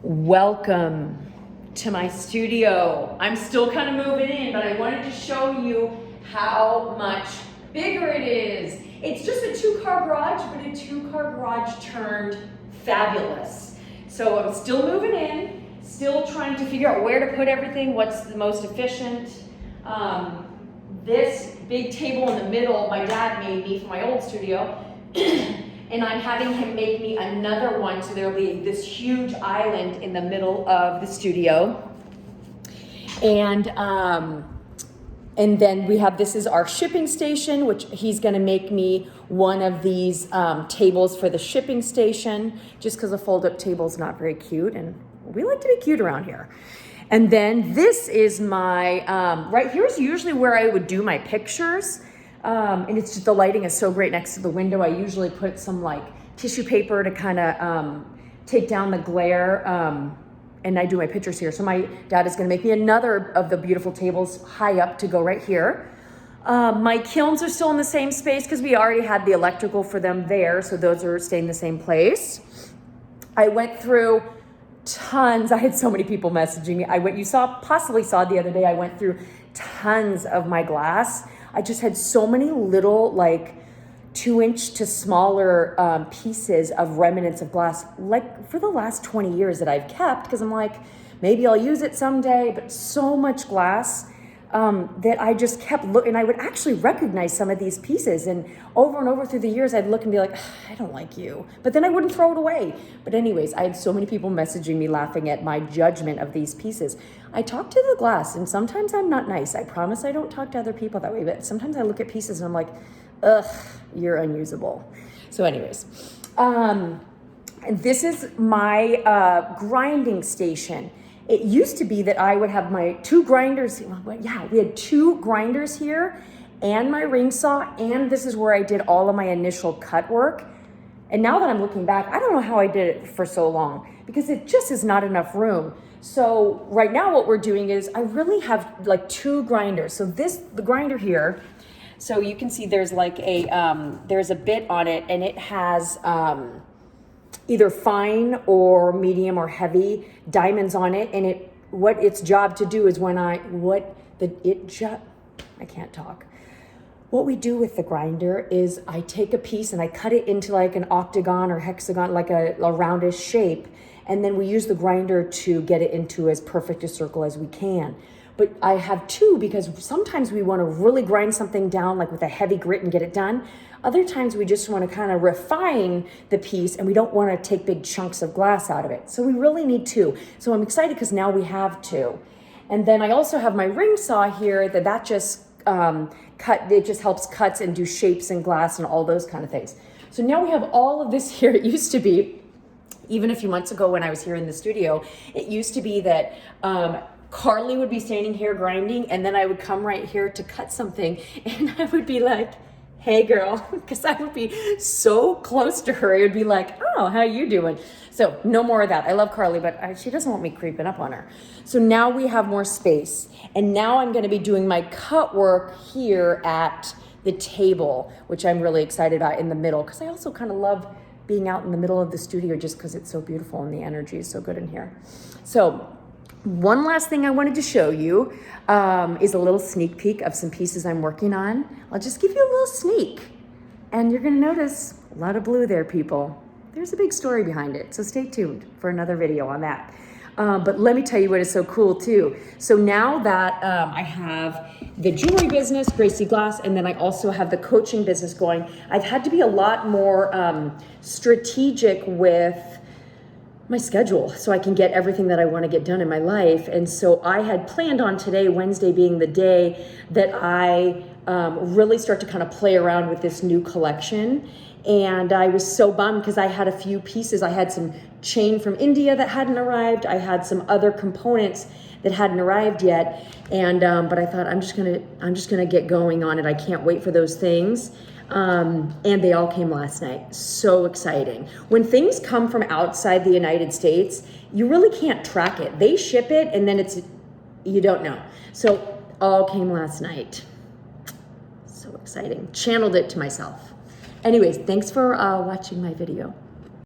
Welcome to my studio. I'm still kind of moving in, but I wanted to show you how much bigger it is. It's just a 2-car garage, but a 2-car garage turned fabulous. So I'm still moving in, still trying to figure out where to put everything, what's the most efficient. This big table in the middle, my dad made me for my old studio. And I'm having him make me another one, so there'll be this huge island in the middle of the studio. And then we have, this is our shipping station, which he's gonna make me one of these tables for the shipping station, just because a fold-up table is not very cute, and we like to be cute around here. And then this is my, right here's usually where I would do my pictures. And it's just, the lighting is so great next to the window. I usually put some like tissue paper to kind of take down the glare, and I do my pictures here. So my dad is gonna make me another of the beautiful tables high up to go right here. My kilns are still in the same space because we already had the electrical for them there, so those are staying in the same place. I went through tons, I had so many people messaging me. You possibly saw the other day, I went through tons of my glass. I just had so many little like 2-inch to smaller pieces of remnants of glass, like for the last 20 years that I've kept, because I'm like, maybe I'll use it someday, but so much glass that I just kept looking. I would actually recognize some of these pieces, and over through the years, I'd look and be like, I don't like you, but then I wouldn't throw it away. But anyways, I had so many people messaging me laughing at my judgment of these pieces. I talk to the glass, and sometimes I'm not nice. I promise I don't talk to other people that way, but sometimes I look at pieces and I'm like, ugh, you're unusable. So anyways, and this is my grinding station. It used to be that I would have my 2 grinders. Yeah, we had 2 grinders here and my ring saw, and this is where I did all of my initial cut work. And now that I'm looking back, I don't know how I did it for so long, because it just is not enough room. So right now what we're doing is I really have like 2 grinders. So the grinder here, so you can see there's like there's a bit on it, and it has either fine or medium or heavy diamonds on it. And what its job to do is I can't talk. What we do with the grinder is I take a piece and I cut it into like an octagon or hexagon, like a roundish shape. And then we use the grinder to get it into as perfect a circle as we can. But I have 2 because sometimes we want to really grind something down like with a heavy grit and get it done. Other times we just want to kind of refine the piece, and we don't want to take big chunks of glass out of it. So we really need 2. So I'm excited because now we have 2. And then I also have my ring saw here that just it just helps cuts and do shapes and glass and all those kind of things. So now we have all of this here. It used to be, even a few months ago when I was here in the studio, it used to be that Carly would be standing here grinding, and then I would come right here to cut something, and I would be like, hey girl, because I would be so close to her. It would be like, oh, how you doing? So no more of that. I love Carly, but she doesn't want me creeping up on her. So now we have more space, and now I'm going to be doing my cut work here at the table, which I'm really excited about, in the middle, because I also kind of love being out in the middle of the studio just because it's so beautiful and the energy is so good in here. So one last thing I wanted to show you is a little sneak peek of some pieces I'm working on. I'll just give you a little sneak, and you're gonna notice a lot of blue there, people. There's a big story behind it, so stay tuned for another video on that. But let me tell you what is so cool too. So now that I have the jewelry business, Gracie Glass, and then I also have the coaching business going, I've had to be a lot more strategic with my schedule so I can get everything that I want to get done in my life. And so I had planned on today, Wednesday, being the day that I really start to kind of play around with this new collection. And I was so bummed because I had a few pieces. I had some chain from India that hadn't arrived. I had some other components that hadn't arrived yet. And but I thought I'm just gonna get going on it. I can't wait for those things. And they all came last night. So exciting. When things come from outside the United States, you really can't track it. They ship it and then you don't know. So all came last night. So exciting. Channeled it to myself. Anyways, thanks for watching my video.